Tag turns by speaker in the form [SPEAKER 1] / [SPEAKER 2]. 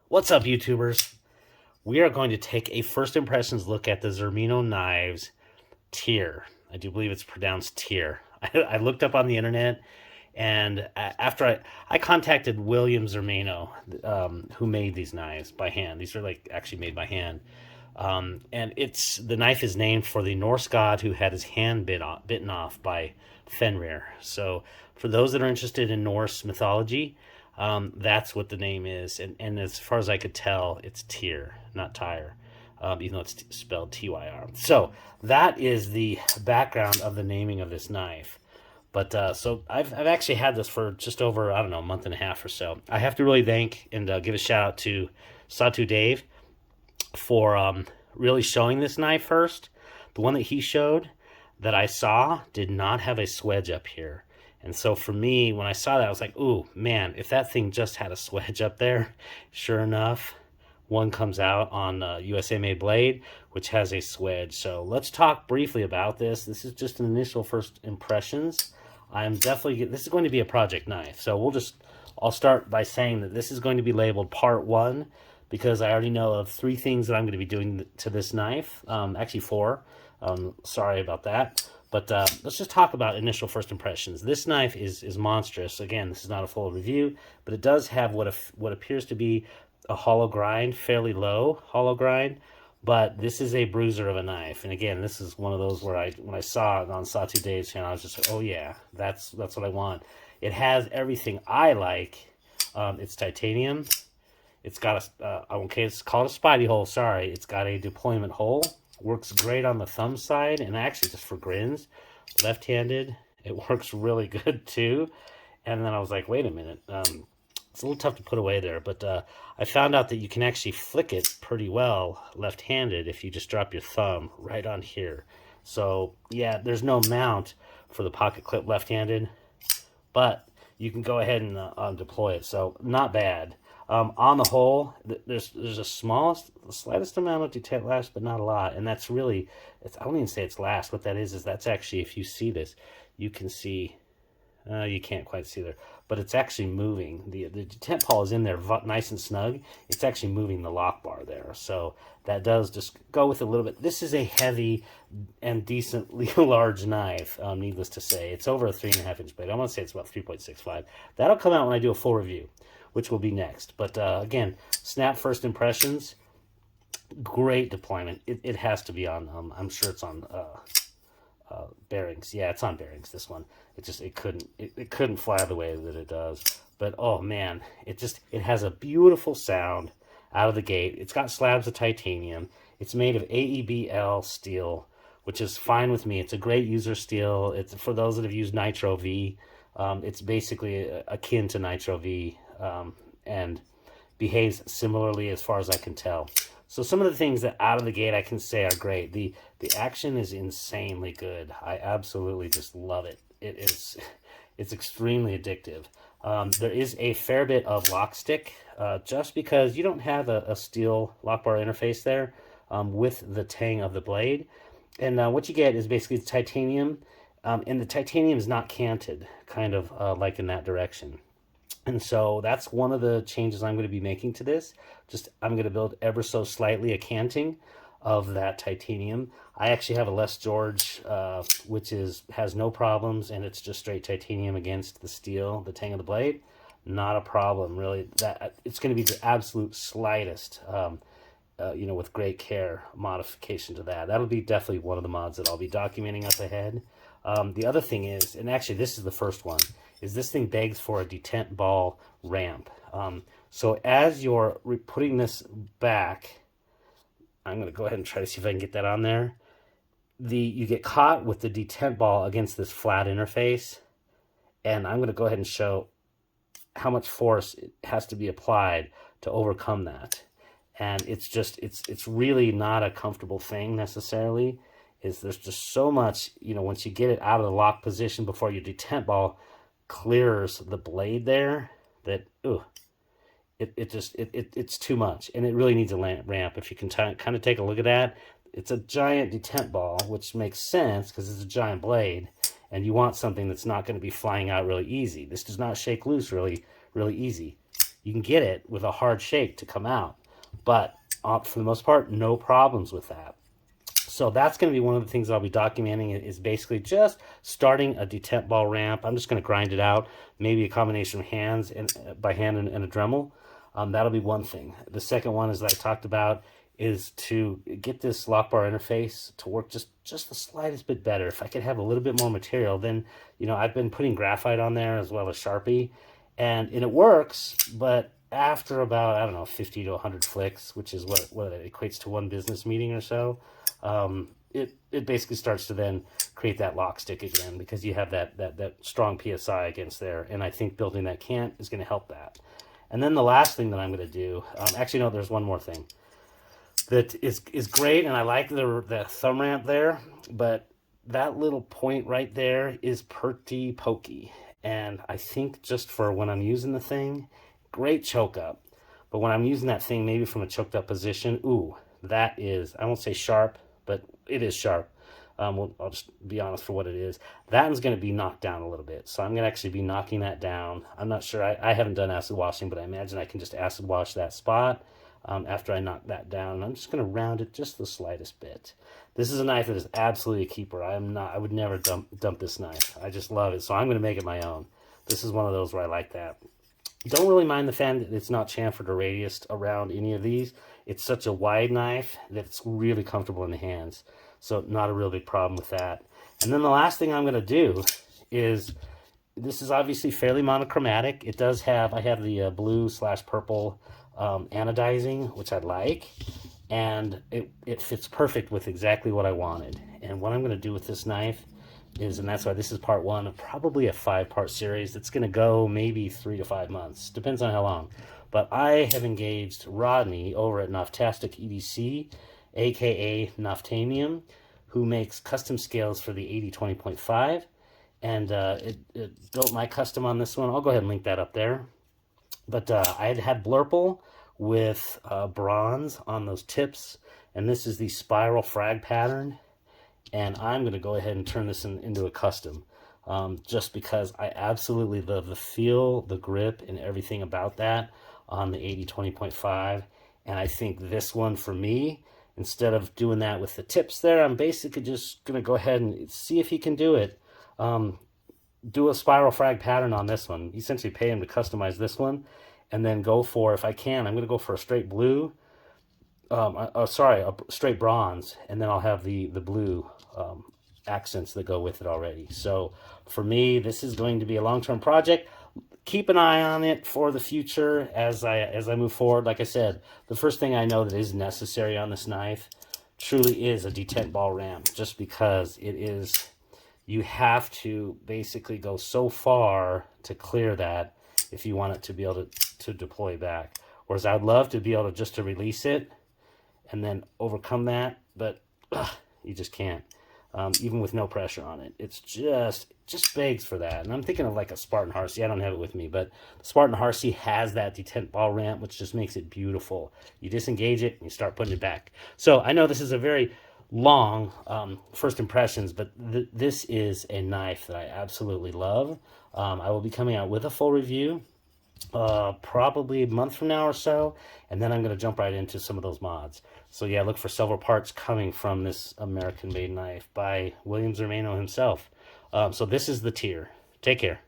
[SPEAKER 1] What's up, YouTubers? We are going to take a first impressions look at the Zermeno knives tier. I do believe it's pronounced tier. I looked up on the internet, and after I contacted William Zermeno, who made these knives by hand. These are like actually made by hand. And the knife is named for the Norse god who had his hand bitten off by Fenrir. So for those that are interested in Norse mythology, that's what the name is. And as far as I could tell, it's Tyr, not Tyre, even though it's spelled Tyr. So that is the background of the naming of this knife. But so I've actually had this for just over, I don't know, a month and a half or so. I have to really thank and give a shout out to Shoutout Dave for really showing this knife first. The one that he showed that I saw did not have a swedge up here. And so for me, when I saw that, I was like, ooh, man, if that thing just had a swedge up there, sure enough, one comes out on USA Made Blade, which has a swedge. So let's talk briefly about this. This is just an initial first impressions. This is going to be a project knife. So I'll start by saying that this is going to be labeled part 1, because I already know of 3 things that I'm going to be doing to this knife. Actually 4. Sorry about that. But let's just talk about initial first impressions. This knife is monstrous. Again, this is not a full review, but it does have what appears to be a hollow grind, fairly low hollow grind. But this is a bruiser of a knife. And again, this is one of those where when I saw it on Shoutout Dave's channel, I was just like, oh yeah, that's what I want. It has everything I like. It's titanium. It's got it's called a spidey hole, sorry. It's got a deployment hole. Works great on the thumb side, and actually just for grins. Left-handed, it works really good too. And then I was like, wait a minute. It's a little tough to put away there, but I found out that you can actually flick it pretty well left-handed if you just drop your thumb right on here. So yeah, there's no mount for the pocket clip left-handed, but you can go ahead and deploy it. So not bad. On the whole, there's the slightest amount of detail last, but not a lot. And that's really, I don't even say it's last. What that is that's actually, if you see this, you can see, you can't quite see there, but it's actually moving. The detent pawl is in there nice and snug. It's actually moving the lock bar there. So that does just go with a little bit. This is a heavy and decently large knife, needless to say. It's over a 3.5 inch blade. I want to say it's about 3.65. That'll come out when I do a full review, which will be next. But again, snap first impressions, great deployment. It has to be on, I'm sure it's on bearings. Yeah, it's on bearings, this one. It couldn't fly the way that it does. But oh man, it has a beautiful sound out of the gate. It's got slabs of titanium. It's made of AEBL steel, which is fine with me. It's a great user steel. It's for those that have used Nitro V. It's basically akin to Nitro V, and behaves similarly as far as I can tell. So some of the things that out of the gate I can say are great. The action is insanely good. I absolutely just love it. It's extremely addictive. There is a fair bit of lock stick, just because you don't have a steel lock bar interface there with the tang of the blade. And what you get is basically the titanium, and the titanium is not canted, kind of like in that direction. And so that's one of the changes I'm going to be making to this. I'm going to build ever so slightly a canting of that titanium. I actually have a Les George, which has no problems, and it's just straight titanium against the steel, the tang of the blade. Not a problem, really. It's going to be the absolute slightest, with great care, modification to that. That'll be definitely one of the mods that I'll be documenting up ahead. The other thing is, and actually this is the first one, is this thing begs for a detent ball ramp. So as you're putting this back, I'm going to go ahead and try to see if I can get that on there. You get caught with the detent ball against this flat interface, and I'm going to go ahead and show how much force it has to be applied to overcome that. And it's really not a comfortable thing necessarily. There's just so much, once you get it out of the lock position before your detent ball clears the blade there, that it's too much, and it really needs a ramp. If you can kind of take a look at that, it's a giant detent ball, which makes sense because it's a giant blade, and you want something that's not going to be flying out really easy. This does not shake loose really easy. you can get it with a hard shake to come out. But for the most part, no problems with that. So that's going to be one of the things I'll be documenting, is basically just starting a detent ball ramp. I'm just going to grind it out, maybe a combination of hands and by hand and a Dremel. That'll be one thing. The second one, as I talked about, is to get this lock bar interface to work just the slightest bit better. If I could have a little bit more material, then, I've been putting graphite on there as well as Sharpie, and it works, but after about, I don't know, 50 to 100 flicks, which is what it equates to one business meeting or so, it basically starts to then create that lock stick again, because you have that strong PSI against there, and I think building that cant is going to help that. And then the last thing that I'm going to do, actually no, there's one more thing that is great, and I like the thumb ramp there, but that little point right there is pretty pokey, and I think just for when I'm using the thing, great choke up, but when I'm using that thing maybe from a choked up position, ooh, that is, I won't say sharp, but it is sharp. I'll just be honest for what it is. That one's going to be knocked down a little bit. So I'm going to actually be knocking that down. I'm not sure. I haven't done acid washing, but I imagine I can just acid wash that spot after I knock that down. I'm just going to round it just the slightest bit. This is a knife that is absolutely a keeper. I would never dump this knife. I just love it. So I'm going to make it my own. This is one of those where I like that. Don't really mind the fact that it's not chamfered or radiused around any of these. It's such a wide knife that it's really comfortable in the hands. So not a real big problem with that. And then the last thing I'm going to do is, this is obviously fairly monochromatic. It does have, I have the blue/purple anodizing, which I like. And it fits perfect with exactly what I wanted. And what I'm going to do with this knife is, and that's why this is part one of probably a 5-part series that's going to go maybe 3 to 5 months. Depends on how long. But I have engaged Rodney over at Noftastic EDC, aka Noftamium, who makes custom scales for the 80-20.5, and it built my custom on this one. I'll go ahead and link that up there. But I had Blurple with bronze on those tips, and this is the spiral frag pattern, and I'm going to go ahead and turn this into a custom, just because I absolutely love the feel, the grip, and everything about that on the 80-20.5, and I think this one for me, instead of doing that with the tips there, I'm basically just going to go ahead and see if he can do it. Do a spiral frag pattern on this one. Essentially pay him to customize this one, and then go for, if I can, I'm going to go for a straight blue, a straight bronze, and then I'll have the blue accents that go with it already. So for me, this is going to be a long-term project. Keep an eye on it for the future as I move forward. Like I said, the first thing I know that is necessary on this knife truly is a detent ball ramp, just because it is, you have to basically go so far to clear that if you want it to be able to deploy back. Whereas I'd love to be able to just to release it and then overcome that, but you just can't. Even with no pressure on it, it's just begs for that. And I'm thinking of like a Spartan Harsey. I don't have it with me, but the Spartan Harsey has that detent ball ramp, which just makes it beautiful. You disengage it and you start putting it back. So I know this is a very long first impressions, but this is a knife that I absolutely love. I will be coming out with a full review probably a month from now or so, and then I'm going to jump right into some of those mods. So yeah, look for several parts coming from this American-made knife by William Zermeno himself. So this is the tier. Take care.